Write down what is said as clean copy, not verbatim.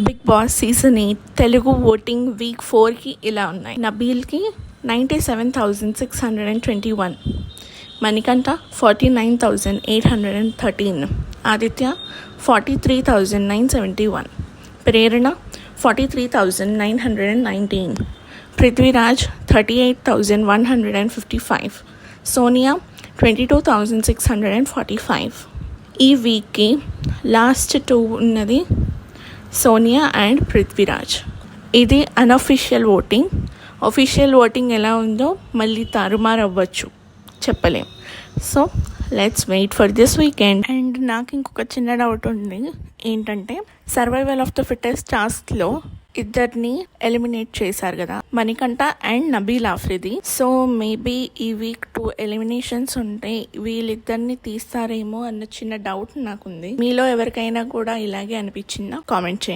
Big Boss season 8 Telugu voting week 4కి ఇలా ఉన్నాయి. నబీల్కి 97,621, మణికంఠ 49,813, ఆదిత్య 43,971, ప్రేరణ 43,919, పృథ్వీరాజ్ 38,155, సోనియా 22,645. ఈ వీక్కి లాస్ట్ 2 ఉన్నది సోనియా అండ్ పృథ్వీరాజ్. ఇది అన్అఫీషియల్ ఓటింగ్. అఫీషియల్ ఓటింగ్ ఎలా ఉందో మళ్ళీ తారుమారు అవ్వచ్చు, చెప్పలేం. So let's wait for this weekend. And నాకు ఇంకొక చిన్న డౌట్ ఉంది. ఏంటంటే సర్వైవల్ ఆఫ్ ద ఫిట్టెస్ట్ టాస్క్లో ఇద్దరిని ఎలిమినేట్ చేశారు కదా, Manikanta and Nabeel Afridi. So maybe ఈ వీక్ 2 ఎలిమినేషన్స్ ఉంటే వీళ్ళిద్దరిని తీస్తారేమో అన్న చిన్న డౌట్ నాకుంది. మీలో ఎవరికైనా కూడా ఇలాగే అనిపించిందా? కామెంట్ చేయండి.